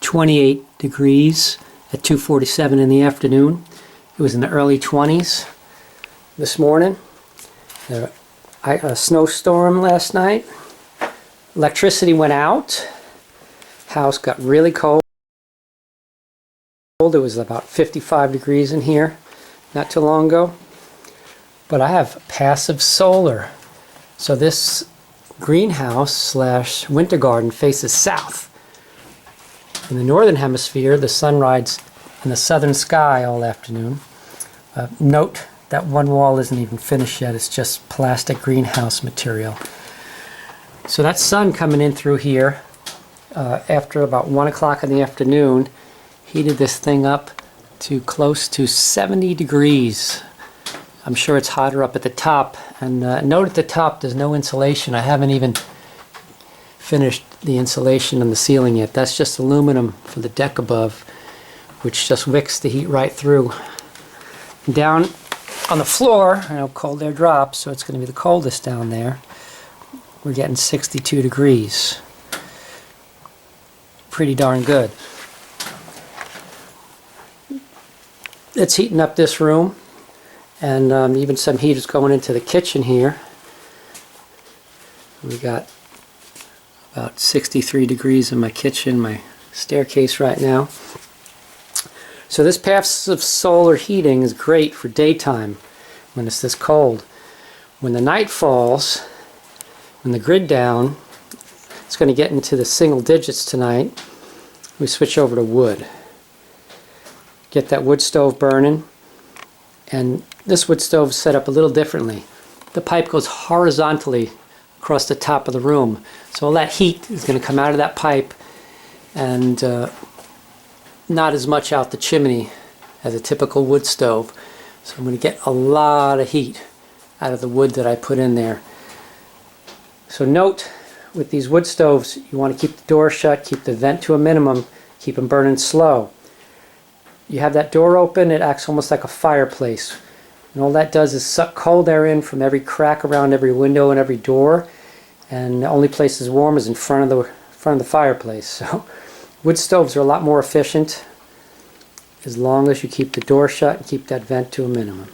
28 degrees at 2:47 in the afternoon. It was in the early 20s this morning. A snowstorm last night. Electricity went out. House got really cold. It was about 55 degrees in here not too long ago. But I have passive solar. So this greenhouse slash winter garden faces south. In the northern hemisphere, the sun rides in the southern sky all afternoon. Note that one wall isn't even finished yet. It's just plastic greenhouse material. So that sun coming in through here after about 1 o'clock in the afternoon heated this thing up to close to 70 degrees. I'm sure it's hotter up at the top. And note at the top there's no insulation. I haven't even finished the insulation on the ceiling yet. That's just aluminum for the deck above, which just wicks the heat right through. Down on the floor, I know cold air drops, so it's going to be the coldest down there. We're getting 62 degrees. Pretty darn good. It's heating up this room, and even some heat is going into the kitchen here. We got about 63 degrees in my kitchen, my staircase right now. So this passive solar heating is great for daytime when it's this cold. When the night falls, when the grid down, it's going to get into the single digits tonight. We switch over to wood. Get that wood stove burning, and this wood stove is set up a little differently. The pipe goes horizontally across the top of the room, so all that heat is going to come out of that pipe and not as much out the chimney as a typical wood stove. So I'm going to get a lot of heat out of the wood that I put in there. So note, with these wood stoves, you want to keep the door shut, keep the vent to a minimum, keep them burning slow. You have that door open, it acts almost like a fireplace. And all that does is suck cold air in from every crack around every window and every door. And the only place is warm is in front of the fireplace. So wood stoves are a lot more efficient as long as you keep the door shut and keep that vent to a minimum.